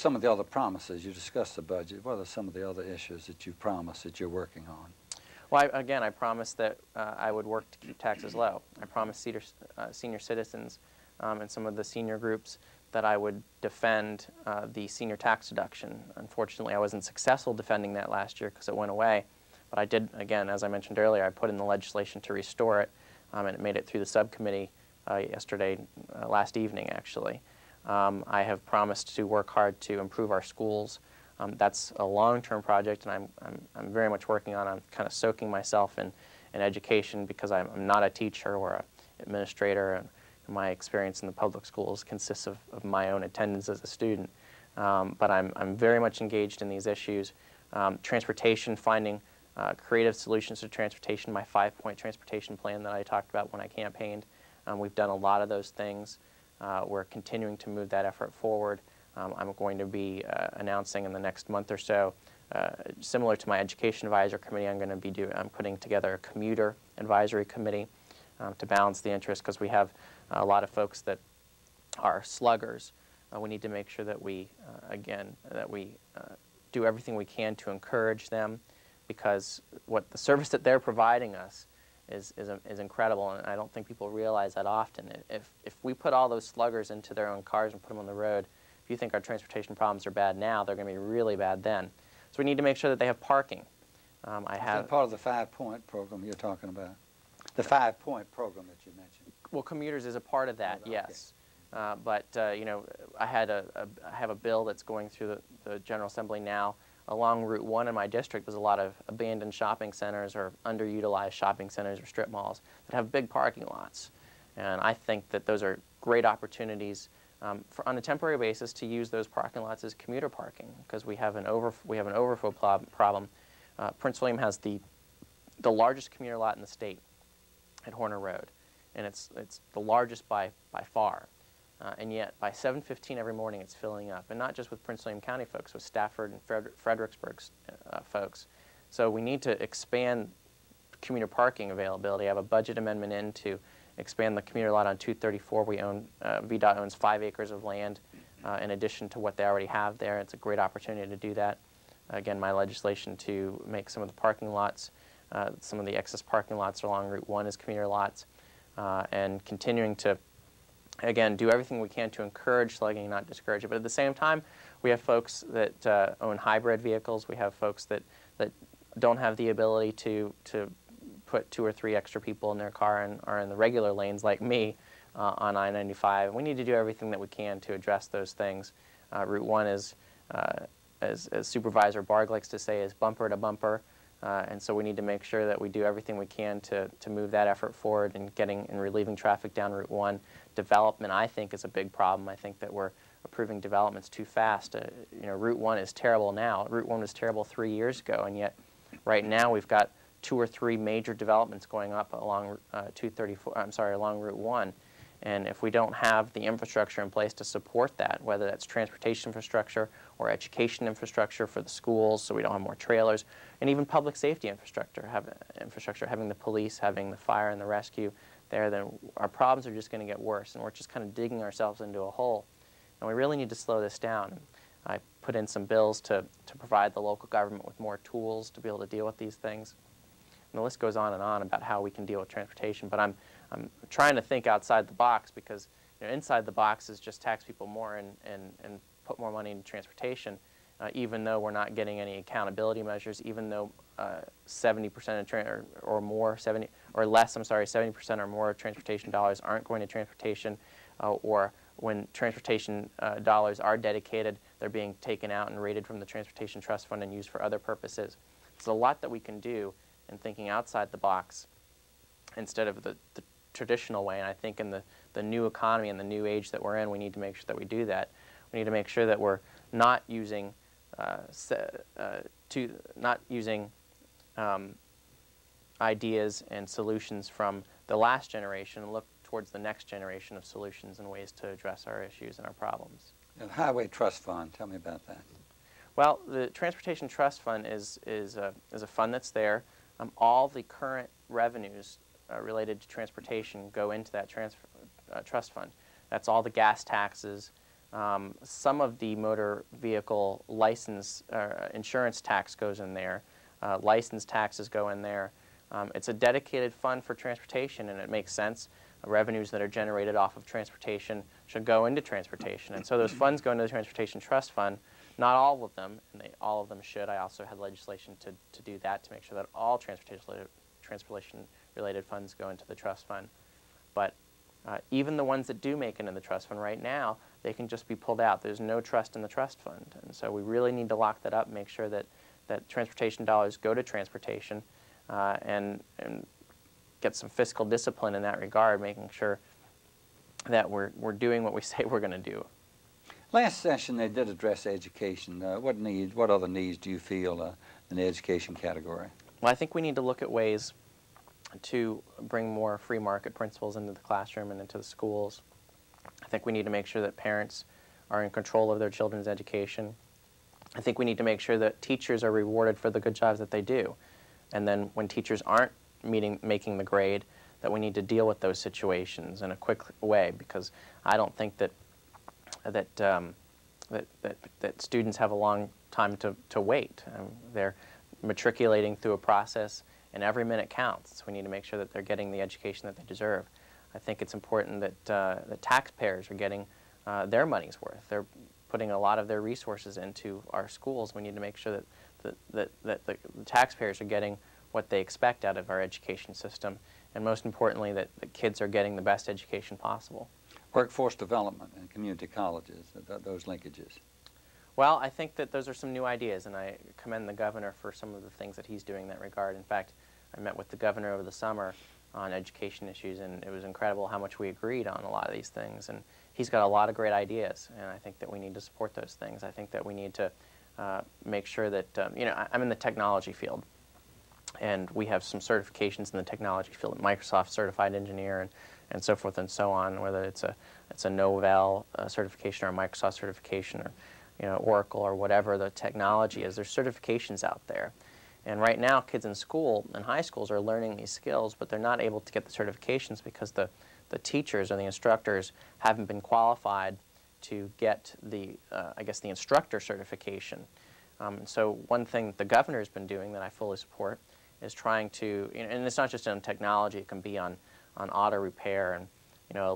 Some of the other promises, you discussed the budget. What are some of the other issues that you promised that you're working on? Well, again, I promised that I would work to keep taxes low. I promised senior citizens and some of the senior groups that I would defend the senior tax deduction. Unfortunately, I wasn't successful defending that last year because it went away. But I did, again, as I mentioned earlier, I put in the legislation to restore it, and it made it through the subcommittee yesterday, last evening, actually. I have promised to work hard to improve our schools. That's a long-term project, and I'm very much working on. I'm kind of soaking myself in education because I'm not a teacher or an administrator, and my experience in the public schools consists of my own attendance as a student. But I'm very much engaged in these issues. Transportation, finding creative solutions to transportation, my 5-point transportation plan that I talked about when I campaigned. We've done a lot of those things. We're continuing to move that effort forward. I'm going to be announcing in the next month or so, similar to my education advisor committee, I'm putting together a commuter advisory committee to balance the interest, because we have a lot of folks that are sluggers. We need to make sure that we, do everything we can to encourage them, because the service that they're providing us is incredible, and I don't think people realize that often. If we put all those sluggers into their own cars and put them on the road, if you think our transportation problems are bad now, they're going to be really bad then. So we need to make sure that they have parking. Is that part of the 5-point program you're talking about? The 5-point program that you mentioned. Well, commuters is a part of that, Okay. yes. But you know, I have a bill that's going through the General Assembly now. Along Route 1 in my district, there's a lot of abandoned shopping centers or underutilized shopping centers or strip malls that have big parking lots. And I think that those are great opportunities on a temporary basis to use those parking lots as commuter parking, because we have an overflow problem. Prince William has the largest commuter lot in the state at Horner Road, and it's the largest by far. And yet, by 7:15 every morning, it's filling up. And not just with Prince William County folks, with Stafford and Fredericksburg folks. So we need to expand commuter parking availability. I have a budget amendment in to expand the commuter lot on 234. VDOT owns 5 acres of land in addition to what they already have there. It's a great opportunity to do that. Again, my legislation to make some of the parking lots, some of the excess parking lots along Route 1 as commuter lots, and continuing to, again, do everything we can to encourage slugging, not discourage it. But at the same time, we have folks that own hybrid vehicles. We have folks that don't have the ability to put 2 or 3 extra people in their car and are in the regular lanes like me on I-95. We need to do everything that we can to address those things. Route 1 is, as Supervisor Barg likes to say, is bumper to bumper. And so we need to make sure that we do everything we can to move that effort forward and relieving traffic down Route 1. Development, I think, is a big problem. I think that we're approving developments too fast. You know, Route 1 is terrible now. Route 1 was terrible 3 years ago, and yet right now we've got 2 or 3 major developments going up along along Route 1. And if we don't have the infrastructure in place to support that, whether that's transportation infrastructure or education infrastructure for the schools so we don't have more trailers, and even public safety infrastructure, having the police, having the fire and the rescue there, then our problems are just going to get worse, and we're just kind of digging ourselves into a hole. And we really need to slow this down. I put in some bills to provide the local government with more tools to be able to deal with these things. And the list goes on and on about how we can deal with transportation, but I'm trying to think outside the box, because inside the box is just tax people more and put more money into transportation, even though we're not getting any accountability measures, even though 70% or more, 70% or more of transportation dollars aren't going to transportation, or when transportation dollars are dedicated, they're being taken out and rated from the Transportation Trust Fund and used for other purposes. There's a lot that we can do in thinking outside the box instead of the traditional way, and I think in the new economy and the new age that we're in, we need to make sure that we do that. We need to make sure that we're not using ideas and solutions from the last generation and look towards the next generation of solutions and ways to address our issues and our problems. The Highway Trust Fund, tell me about that. Well, the Transportation Trust Fund is a fund that's there. All the current revenues related to transportation go into that trust fund. That's all the gas taxes, Some of the motor vehicle license insurance tax goes in there. License taxes go in there. It's a dedicated fund for transportation, and it makes sense. Revenues that are generated off of transportation should go into transportation. And so those funds go into the Transportation Trust Fund. Not all of them, and all of them should. I also had legislation to do that, to make sure that all transportation-related funds go into the trust fund. But even the ones that do make it in the trust fund right now, they can just be pulled out. There's no trust in the trust fund. And so we really need to lock that up, make sure that transportation dollars go to transportation, and get some fiscal discipline in that regard, making sure that we're doing what we say we're going to do. Last session they did address education. What other needs do you feel in the education category? Well, I think we need to look at ways to bring more free market principles into the classroom and into the schools. I think we need to make sure that parents are in control of their children's education. I think we need to make sure that teachers are rewarded for the good jobs that they do. And then when teachers aren't making the grade, that we need to deal with those situations in a quick way, because I don't think that students have a long time to wait. They're matriculating through a process, and every minute counts. So we need to make sure that they're getting the education that they deserve. I think it's important that the taxpayers are getting their money's worth. They're putting a lot of their resources into our schools. We need to make sure that the taxpayers are getting what they expect out of our education system, and most importantly, that the kids are getting the best education possible. Workforce development and community colleges, those linkages. Well, I think that those are some new ideas, and I commend the governor for some of the things that he's doing in that regard. In fact, I met with the governor over the summer on education issues, and it was incredible how much we agreed on a lot of these things. And he's got a lot of great ideas, and I think that we need to support those things. I think that we need to make sure that, I'm in the technology field, and we have some certifications in the technology field, Microsoft Certified Engineer and so forth and so on, whether it's a Novell certification or a Microsoft certification, or Oracle or whatever the technology is. There's certifications out there. And right now, kids in school and high schools are learning these skills, but they're not able to get the certifications because the teachers or the instructors haven't been qualified to get the instructor certification. So one thing that the governor has been doing that I fully support is trying to, and it's not just on technology, it can be on auto repair and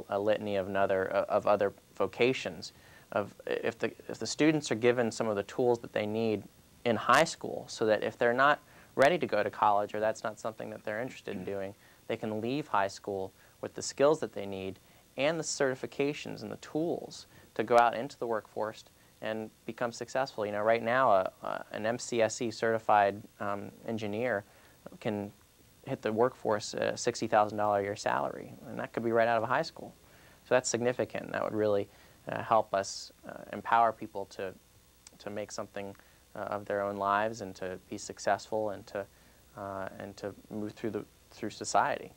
a litany of other vocations. If the students are given some of the tools that they need in high school, so that if they're not ready to go to college or that's not something that they're interested in doing, they can leave high school with the skills that they need and the certifications and the tools to go out into the workforce and become successful. Right now, an MCSE certified engineer can hit the workforce a $60,000 a year salary, and that could be right out of high school. So that's significant. That would really help us empower people to make something of their own lives and to be successful and to move through society.